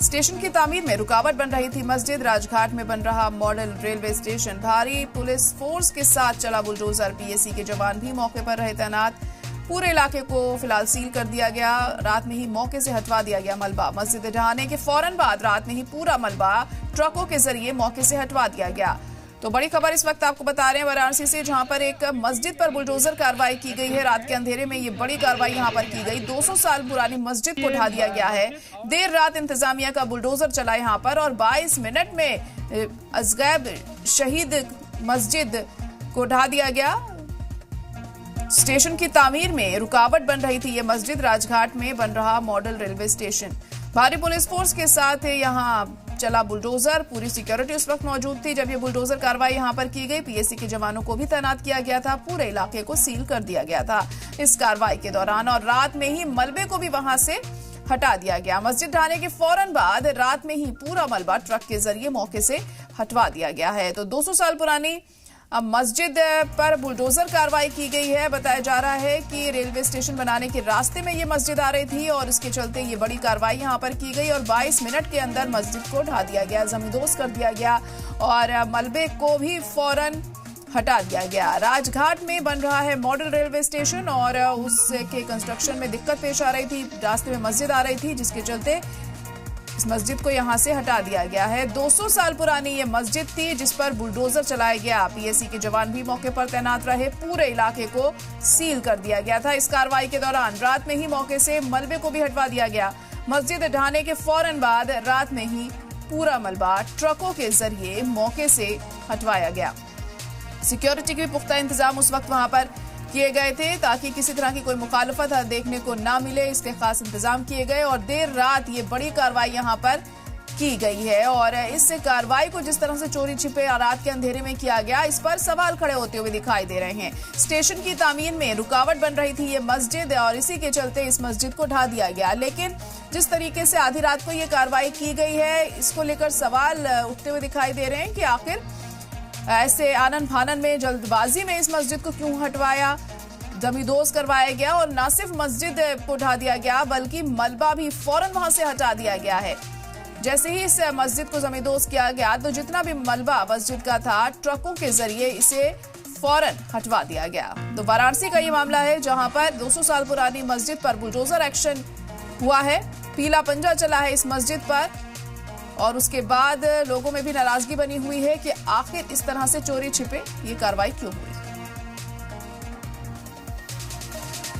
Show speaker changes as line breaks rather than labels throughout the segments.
Station की तामीर में रुकावट बन रही थी मस्जिद। राजघाट में बन रहा मॉडल रेलवे स्टेशन। भारी पुलिस फोर्स के साथ चला बुलडोजर। पीएसी के जवान भी मौके पर रहे तैनात। पूरे इलाके को फिलहाल सील कर दिया गया। रात में ही मौके से हटवा दिया गया मलबा। मस्जिद ढहाने के फौरन बाद रात में ही पूरा मलबा ट्रकों के जरिए मौके से हटवा दिया गया। तो बड़ी खबर इस वक्त आपको बता रहे हैं वाराणसी से, जहां पर एक मस्जिद पर बुलडोजर कार्रवाई की गई है। रात के अंधेरे में ये बड़ी कार्रवाई यहां पर की गई। 200 साल पुरानी मस्जिद को ढा दिया गया है। देर रात इंतजामिया का बुलडोजर चला यहां पर और 22 मिनट में अजगैब शहीद मस्जिद को ढा दिया गया। स्टेशन की तामीर में रुकावट बन रही थी ये मस्जिद। राजघाट में बन रहा मॉडल रेलवे स्टेशन। भारी पुलिस फोर्स के साथ यहां चला बुलडोजर। पूरी सिक्योरिटी उस वक्त मौजूद थी जब ये बुलडोजर कार्रवाई यहां पर की गई। पीएसी के जवानों को भी तैनात किया गया था। पूरे इलाके को सील कर दिया गया था इस कार्रवाई के दौरान और रात में ही मलबे को भी वहां से हटा दिया गया। मस्जिद ढाने के फौरन बाद रात में ही पूरा मलबा ट्रक के जरिए मौके से हटवा दिया गया है। तो 200 साल पुरानी मस्जिद पर बुलडोजर कार्रवाई की गई है। बताया जा रहा है कि रेलवे स्टेशन बनाने के रास्ते में ये मस्जिद आ रही थी और इसके चलते ये बड़ी कार्रवाई यहां पर की गई और 22 मिनट के अंदर मस्जिद को ढा दिया गया, जमींदोज कर दिया गया और मलबे को भी फौरन हटा दिया गया। राजघाट में बन रहा है मॉडल रेलवे स्टेशन और उसके कंस्ट्रक्शन में दिक्कत पेश आ रही थी। रास्ते में मस्जिद आ रही थी जिसके चलते इस मस्जिद को यहां से हटा दिया गया है। 200 साल पुरानी ये मस्जिद थी जिस पर बुलडोजर चलाया गया। पीएसी के जवान भी मौके पर तैनात रहे। पूरे इलाके को सील कर दिया गया था। इस कार्रवाई के दौरान रात में ही मौके से मलबे को भी हटवा दिया गया। मस्जिद ढहाने के फौरन बाद रात में ही पूरा मलबा ट्रकों के जरिए मौके से हटवाया गया। सिक्योरिटी के भी पुख्ता इंतजाम उस वक्त वहां पर किए गए थे ताकि किसी तरह की कोई मुखालफत देखने को ना मिले। इसके खास इंतजाम किए गए और देर रात ये बड़ी कार्रवाई यहां पर की गई है और इस कार्रवाई को जिस तरह से चोरी छिपे रात के अंधेरे में किया गया, इस पर सवाल खड़े होते हुए दिखाई दे रहे हैं। स्टेशन की तामीर में रुकावट बन रही थी ये मस्जिद और इसी के चलते इस मस्जिद को ढा दिया गया। लेकिन जिस तरीके से आधी रात को ये कार्रवाई की गई है, इसको लेकर सवाल उठते हुए दिखाई दे रहे हैं कि आखिर ऐसे आनन फानन में जल्दबाजी में इस मस्जिद को क्यों हटवाया, जमींदोज करवाया गया और न सिर्फ मस्जिद को ढा दिया गया बल्कि मलबा भी फौरन वहां से हटा दिया गया है। जैसे ही इस मस्जिद को जमींदोज किया गया तो जितना भी मलबा मस्जिद का था ट्रकों के जरिए इसे फौरन हटवा दिया गया। तो वाराणसी का ये मामला है जहां पर 200 साल पुरानी मस्जिद पर बुलडोजर एक्शन हुआ है। पीला पंजा चला है इस मस्जिद पर और उसके बाद लोगों में भी नाराजगी बनी हुई है कि आखिर इस तरह से चोरी छिपे ये कार्रवाई क्यों हुई।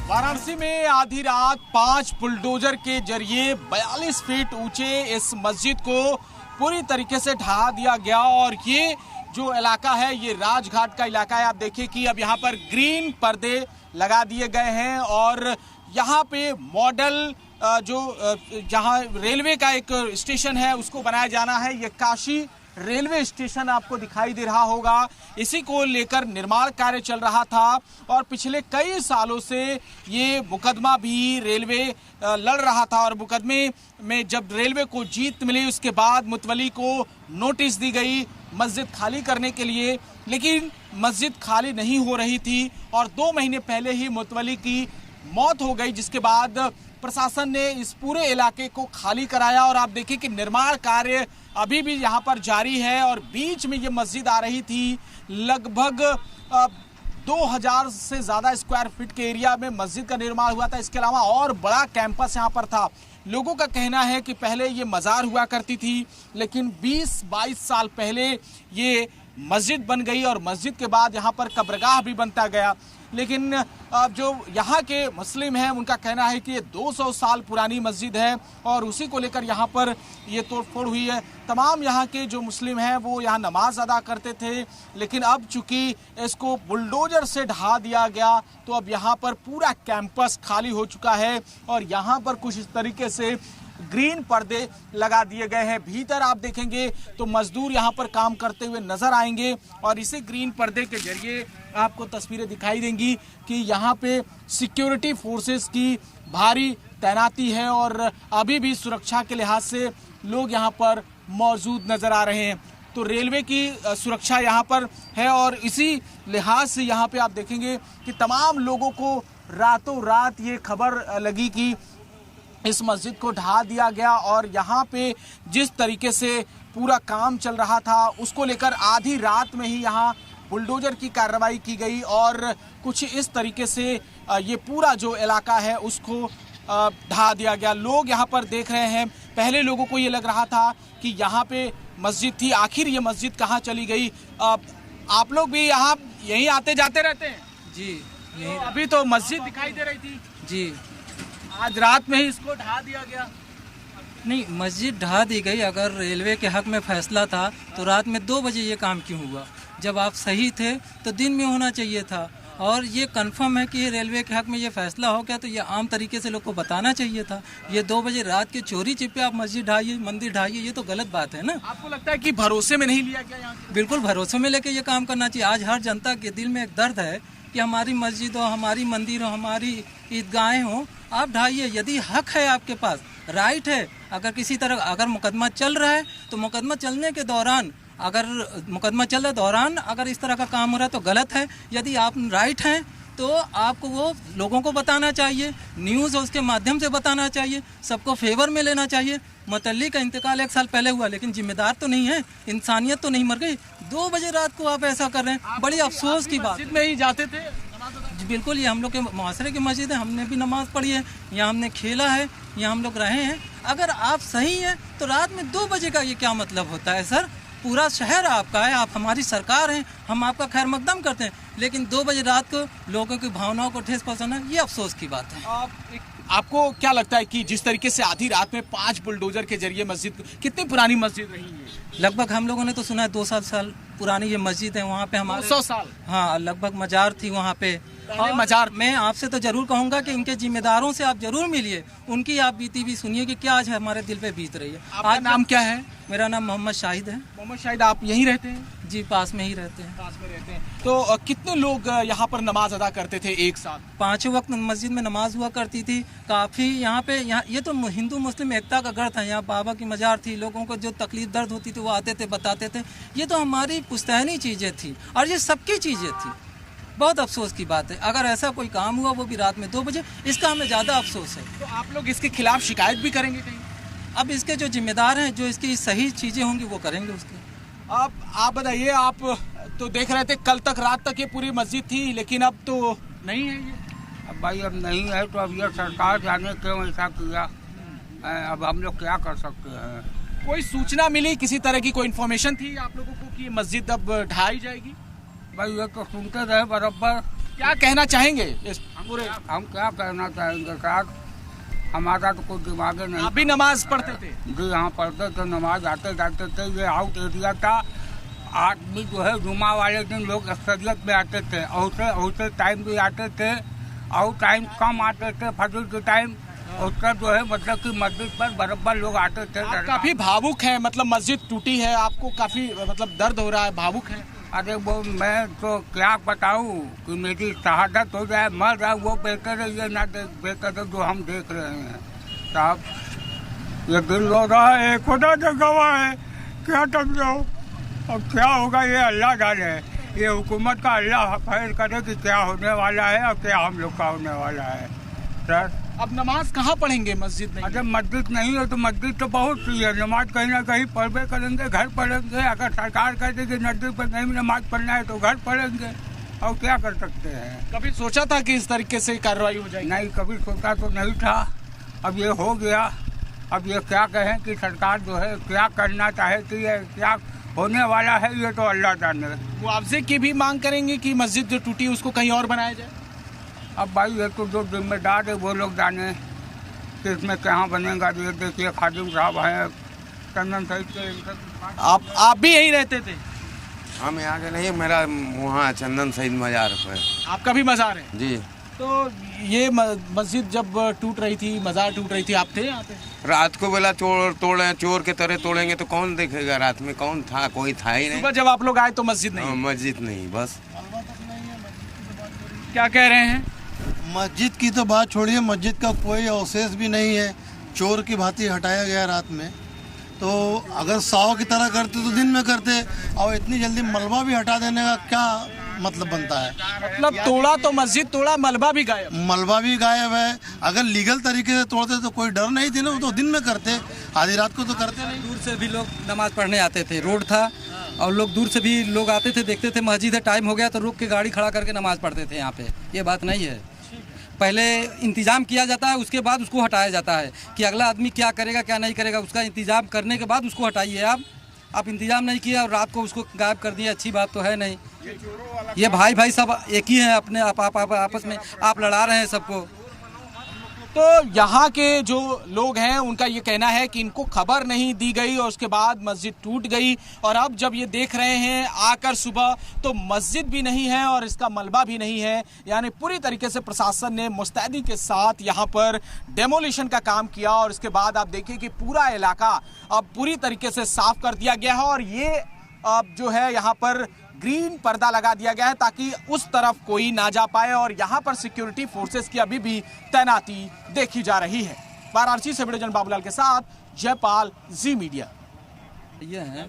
वाराणसी में आधी रात 5 बुलडोजर के जरिए 42 फीट ऊंचे इस मस्जिद को पूरी तरीके से ढहा दिया गया और ये जो इलाका है ये राजघाट का इलाका है। आप देखिए कि अब यहाँ पर ग्रीन पर्दे लगा दिए गए हैं और यहाँ पे मॉडल जहाँ रेलवे का एक स्टेशन है उसको बनाया जाना है। ये काशी रेलवे स्टेशन आपको दिखाई दे रहा होगा। इसी को लेकर निर्माण कार्य चल रहा था और पिछले कई सालों से ये मुकदमा भी रेलवे लड़ रहा था और मुकदमे में जब रेलवे को जीत मिली उसके बाद मुतवली को नोटिस दी गई मस्जिद खाली करने के लिए, लेकिन मस्जिद खाली नहीं हो रही थी और 2 महीने पहले ही मुतवली की मौत हो गई, जिसके बाद प्रशासन ने इस पूरे इलाके को खाली कराया और आप देखिए कि निर्माण कार्य अभी भी यहाँ पर जारी है और बीच में ये मस्जिद आ रही थी। लगभग 2000 से ज़्यादा स्क्वायर फीट के एरिया में मस्जिद का निर्माण हुआ था। इसके अलावा और बड़ा कैंपस यहाँ पर था। लोगों का कहना है कि पहले ये मज़ार हुआ करती थी लेकिन 20-22 साल पहले ये मस्जिद बन गई और मस्जिद के बाद यहाँ पर कब्रगाह भी बनता गया। लेकिन अब जो यहाँ के मुस्लिम हैं उनका कहना है कि ये 200 साल पुरानी मस्जिद है और उसी को लेकर यहाँ पर ये तोड़फोड़ हुई है। तमाम यहाँ के जो मुस्लिम हैं वो यहाँ नमाज अदा करते थे, लेकिन अब चूंकि इसको बुलडोजर से ढहा दिया गया तो अब यहाँ पर पूरा कैंपस खाली हो चुका है और यहाँ पर कुछ इस तरीके से ग्रीन पर्दे लगा दिए गए हैं। भीतर आप देखेंगे तो मजदूर यहाँ पर काम करते हुए नजर आएंगे और इसी ग्रीन पर्दे के जरिए आपको तस्वीरें दिखाई देंगी कि यहाँ पे सिक्योरिटी फोर्सेस की भारी तैनाती है और अभी भी सुरक्षा के लिहाज से लोग यहाँ पर मौजूद नजर आ रहे हैं। तो रेलवे की सुरक्षा यहाँ पर है और इसी लिहाज से यहाँ पे आप देखेंगे कि तमाम लोगों को रातों रात ये खबर लगी कि इस मस्जिद को ढा दिया गया और यहाँ पे जिस तरीके से पूरा काम चल रहा था उसको लेकर आधी रात में ही यहाँ बुलडोजर की कार्रवाई की गई और कुछ इस तरीके से ये पूरा जो इलाका है उसको ढा दिया गया। लोग यहाँ पर देख रहे हैं, पहले लोगों को ये लग रहा था कि यहाँ पे मस्जिद थी, आखिर ये मस्जिद कहाँ चली गई। आप लोग भी यहाँ यहीं आते जाते रहते हैं?
जी
यहीं। तो अभी तो मस्जिद दिखाई दे रही थी
जी,
आज रात में ही इसको ढा दिया गया।
नहीं, मस्जिद ढा दी गई। अगर रेलवे के हक में फैसला था तो रात में 2 बजे ये काम क्यों हुआ? जब आप सही थे तो दिन में होना चाहिए था। और ये कंफर्म है कि ये रेलवे के हक में ये फैसला हो गया तो ये आम तरीके से लोग को बताना चाहिए था। ये 2 बजे रात के चोरी छिपे आप मस्जिद ढाइए, मंदिर ढाइए, ये तो गलत बात है ना।
आपको लगता है कि भरोसे में नहीं लिया गया यहाँ?
बिल्कुल भरोसे में लेके ये काम करना चाहिए। आज हर जनता के दिल में एक दर्द है कि हमारी मस्जिद हो, हमारी मंदिर हो, हमारी ईदगाहें हो, आप ढाइए। यदि हक है आपके पास, राइट है, अगर किसी तरह अगर मुकदमा चल रहा है तो मुकदमा चलने के दौरान अगर इस तरह का काम हो रहा है तो गलत है। यदि आप राइट हैं तो आपको वो लोगों को बताना चाहिए, न्यूज़ उसके माध्यम से बताना चाहिए, सबको फेवर में लेना चाहिए। मुतल्ली का इंतकाल 1 साल पहले हुआ लेकिन जिम्मेदार तो नहीं है, इंसानियत तो नहीं मर गई। 2 बजे रात को आप ऐसा कर रहे हैं, बड़ी अफसोस की बात।
मस्जिद में ही जाते थे?
जी बिल्कुल, ये हम लोग के मुआसरे की मस्जिद है, हमने भी नमाज़ पढ़ी है, यहाँ हमने खेला है, यहाँ हम लोग रहे हैं। अगर आप सही हैं तो रात में 2 बजे का ये क्या मतलब होता है सर? पूरा शहर आपका है, आप हमारी सरकार हैं, हम आपका खैर मकदम करते हैं, लेकिन 2 बजे रात को लोगों की भावनाओं को ठेस पहुंचाना ये अफसोस की बात है।
आपको क्या लगता है कि जिस तरीके से आधी रात में 5 बुलडोजर के जरिए मस्जिद, कितनी पुरानी मस्जिद रही है?
लगभग हम लोगों ने तो सुना है 200 साल पुरानी ये मस्जिद है। वहाँ पे हमारे
200 साल?
हाँ, लगभग मजार थी वहाँ पे। और
मजार
मैं आपसे तो जरूर कहूँगा कि इनके जिम्मेदारों से आप जरूर मिलिए, उनकी आप बीती भी सुनिए कि क्या आज हमारे दिल पे बीत रही है।
आपका नाम क्या है?
मेरा नाम मोहम्मद शाहिद है।
मोहम्मद शाहिद, आप यहीं रहते हैं?
जी, पास में ही रहते हैं।
पास में रहते हैं। तो कितने लोग यहाँ पर नमाज अदा करते थे एक साथ?
5 वक्त मस्जिद में नमाज हुआ करती थी। काफ़ी यहाँ पे ये तो हिंदू मुस्लिम एकता का गढ़ था। यहाँ बाबा की मजार थी, लोगों को जो तकलीफ दर्द होती थी वो आते थे, बताते थे। ये तो हमारी पुश्तैनी चीज़ें थी और ये सबकी चीज़ें थी। बहुत अफसोस की बात है अगर ऐसा कोई काम हुआ वो भी रात में 2 बजे, इसका हमें ज़्यादा अफसोस है।
तो आप लोग इसके खिलाफ शिकायत भी करेंगे कहीं?
अब इसके जो जिम्मेदार हैं, जो इसकी सही चीज़ें होंगी वो करेंगे उसके।
आप बताइए, आप तो देख रहे थे कल तक रात तक ये पूरी मस्जिद थी, लेकिन अब तो नहीं है ये।
अब भाई अब नहीं है तो अब ये सरकार जाने क्यों ऐसा किया, अब हम लोग क्या कर सकते हैं।
कोई सूचना मिली, किसी तरह की कोई इन्फॉर्मेशन थी आप लोगों को कि मस्जिद अब ढाई जाएगी?
भाई ये तो सुनते रहे बराबर।
क्या कहना चाहेंगे इस पूरे?
हम क्या कहना चाहेंगे साहब, हमारा तो कोई दिमाग नहीं।
आप भी नमाज पढ़ते थे?
जी हाँ, पढ़ते थे, नमाज आते जाते थे। ये आउट एरिया था। आदमी जो है जुमा वाले दिन लोग अक्सरियत में आते थे, और टाइम भी आते थे, और टाइम कम आते थे फजर के टाइम। उसका जो है मतलब कि मस्जिद पर बराबर लोग आते थे।
आप काफी भावुक है, मतलब मस्जिद टूटी है, आपको काफी मतलब दर्द हो रहा है, भावुक है?
अरे वो मैं तो क्या बताऊं कि मेरी शहादत हो जाए, मर जाए, वो बेहतर है ये ना बेहतर है जो हम देख रहे हैं साहब। ये दिल रो रहा है, खुदा का गवाह है, क्या समझो। अब क्या होगा ये अल्लाह जाने। ये हुकूमत का अल्लाह खैर करे कि क्या होने वाला है और क्या हम लोग का होने वाला है सर।
अब नमाज कहाँ पढ़ेंगे? मस्जिद नहीं?
अगर मस्जिद नहीं है तो मस्जिद तो बहुत सी है, नमाज कहीं ना कहीं पढ़वे करेंगे, घर पढ़ेंगे। अगर सरकार कह दे कि नजदीक पर नहीं नमाज पढ़ना है तो घर पढ़ेंगे, और क्या कर सकते हैं।
कभी सोचा था कि इस तरीके से कार्रवाई हो जाएगी?
नहीं, कभी सोचा तो नहीं था। अब ये हो गया। अब ये क्या कहें कि सरकार जो है क्या करना चाहती है, क्या होने वाला है, ये तो अल्लाह जाने।
मुआवजे की भी मांग करेंगे कि मस्जिद जो टूटी उसको कहीं और बनाया जाए?
अब भाई ये तो जो जिम्मेदार है वो लोग जाने कि इसमें कहाँ बनेगा। ये देखिए खादिम साहब हैं, चंदन सहित के।
आप भी यहीं रहते थे?
हम यहाँ के नहीं, मेरा वहाँ चंदन सईद मजार है।
आपका भी मजार है?
जी।
तो ये मस्जिद जब टूट रही थी, मजार टूट रही थी, आप थे यहाँ पे?
रात को बेला तोड़े, चोर के तरह तोड़ेंगे तो कौन देखेगा? रात में कौन था? कोई था ही नहीं।
सुबह जब आप लोग आए तो मस्जिद नहीं?
मस्जिद नहीं, बस।
क्या कह रहे हैं?
मस्जिद की तो बात छोड़िए, मस्जिद का कोई अवशेष भी नहीं है, चोर की भांति हटाया गया रात में। तो अगर 100 की तरह करते तो दिन में करते, और इतनी जल्दी मलबा भी हटा देने का क्या मतलब बनता है।
मतलब तोड़ा तो मस्जिद तोड़ा, मलबा भी गायब।
मलबा भी गायब है। अगर लीगल तरीके से तोड़ते तो कोई डर नहीं थी ना, वो तो दिन में करते, आधी रात को तो करते नहीं।
दूर से भी लोग नमाज पढ़ने आते थे, रोड था और लोग दूर से भी लोग आते थे, देखते थे मस्जिद है, टाइम हो गया तो रुक के गाड़ी खड़ा करके नमाज पढ़ते थे यहाँ पे। ये बात नहीं है, पहले इंतज़ाम किया जाता है, उसके बाद उसको हटाया जाता है कि अगला आदमी क्या करेगा क्या नहीं करेगा, उसका इंतज़ाम करने के बाद उसको हटाइए। आप इंतज़ाम नहीं किया और रात को उसको गायब कर दिया, अच्छी बात तो है नहीं। ये भाई सब एक ही हैं, अपने आप आपस में आप लड़ा रहे हैं सबको।
तो यहाँ के जो लोग हैं उनका ये कहना है कि इनको खबर नहीं दी गई और उसके बाद मस्जिद टूट गई, और अब जब ये देख रहे हैं आकर सुबह तो मस्जिद भी नहीं है और इसका मलबा भी नहीं है। यानी पूरी तरीके से प्रशासन ने मुस्तैदी के साथ यहाँ पर डेमोलिशन का काम किया और इसके बाद आप देखिए कि पूरा इलाका अब पूरी तरीके से साफ कर दिया गया है और ये अब जो है यहाँ पर ग्रीन पर्दा लगा दिया गया है ताकि उस तरफ कोई ना जा पाए, और यहाँ पर सिक्योरिटी फोर्सेस की अभी भी तैनाती देखी जा रही है। वाराणसी से वीडियो जर्नलिस्ट बाबूलाल के साथ जयपाल, जी मीडिया।
ये है,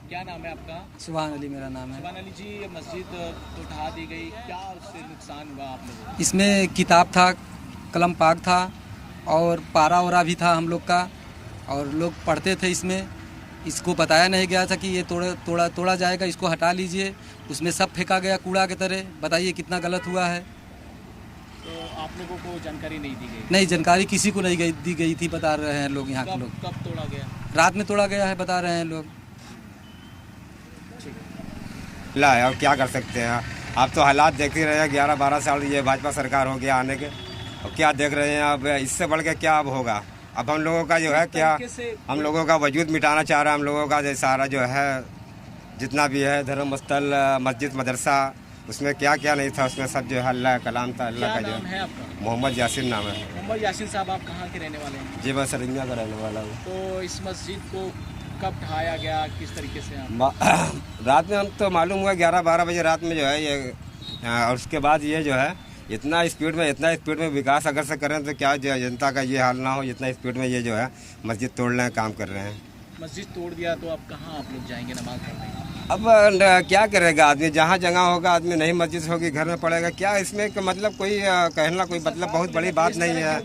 क्या नाम है आपका?
सुभान अली मेरा नाम है।
सुभान अली जी, ये मस्जिद तो ढा दी गई, क्या उससे नुकसान हुआ आप लोगों को?
इसमें किताब था, कलम पाक था और पारा वारा भी था हम लोग का, और लोग पढ़ते थे इसमें। इसको बताया नहीं गया था कि ये तोड़ा जाएगा, इसको हटा लीजिए। उसमें सब फेंका गया कूड़ा की तरह। बताइए कितना गलत हुआ है।
तो आप लोगों को जानकारी नहीं दी गई?
नहीं, जानकारी किसी को नहीं दी गई थी, बता रहे हैं लोग यहाँ के लोग।
कब तोड़ा गया?
रात में तोड़ा गया है, बता रहे हैं लोग।
ला अब क्या कर सकते हैं, आप तो हालात देख ही रहे हैं। 11-12 साल ये भाजपा सरकार हो गया आने के, अब क्या देख रहे हैं। अब इससे बढ़ के क्या अब होगा। अब हम लोगों का जो है क्या, हम लोगों का वजूद मिटाना चाह रहा है। हम लोगों का जो सारा जो है जितना भी है धर्म स्थल, मस्जिद, मदरसा, उसमें क्या क्या नहीं था, उसमें सब जो है अल्लाह कलाम था। अल्लाह का जो
है आपका?
मोहम्मद यासिन नाम है।
मोहम्मद यासिन साहब, आप कहाँ के रहने वाले हैं?
जी मैं सरंगा का रहने वाला हूँ।
तो इस मस्जिद को कब ढाया गया, किस तरीके से?
रात में हम तो मालूम हुआ 11-12 बजे रात में जो है ये, और उसके बाद ये जो है इतना स्पीड में विकास अगर से करें तो क्या जनता का ये हाल ना हो। इतना स्पीड में ये जो है मस्जिद तोड़ने का काम कर रहे हैं।
मस्जिद तोड़ दिया तो अब कहाँ आप लोग जाएंगे नमाज पढ़ने?
अब क्या करेगा आदमी, जहाँ जगह होगा आदमी, नहीं मस्जिद होगी घर में पड़ेगा। क्या इसमें मतलब कोई कहना कोई मतलब बहुत बड़ी बात नहीं है।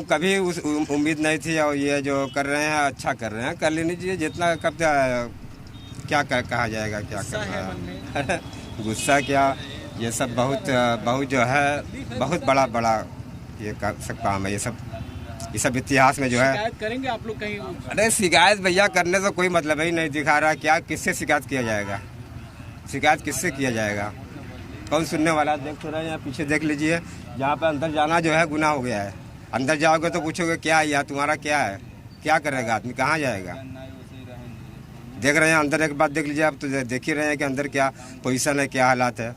कभी उस उम्मीद नहीं थी, और ये जो कर रहे हैं अच्छा कर रहे हैं, कर लेनी चाहिए। जितना कब क्या कहा जाएगा, क्या कर रहा है गुस्सा क्या, ये सब बहुत जो है बहुत बड़ा ये सब काम है। ये सब इतिहास में जो है।
शिकायत करेंगे आप लोग कहीं?
अरे शिकायत भैया करने से कोई मतलब ही नहीं दिखा रहा। क्या किससे शिकायत किया जाएगा, शिकायत किससे किया जाएगा, कौन सुनने वाला? देख तो रहे हैं, पीछे देख लीजिए, जहाँ पे अंदर जाना जो है गुनाह हो गया है। अंदर जाओगे तो पूछोगे क्या है, तुम्हारा क्या है, क्या करेगा आदमी, कहाँ जाएगा? देख रहे हैं अंदर, एक बात देख लीजिए आप, तो देख ही रहे हैं कि अंदर क्या पोजीशन है, क्या हालात है।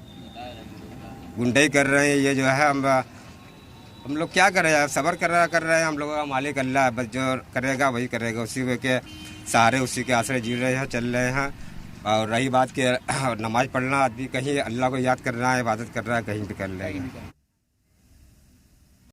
गुंडे कर रहे हैं ये जो है। हम लोग क्या कर रहे हैं, सब्र कर रहे हैं। हम लोगों का मालिक अल्लाह है, बस जो करेगा वही करेगा। उसी के सहारे, उसी के आश्रय जी रहे हैं, चल रहे हैं। और रही बात कि नमाज पढ़ना, आदमी कहीं अल्लाह को याद कर रहा है, इबादत कर रहा है, कहीं भी कर लेगा।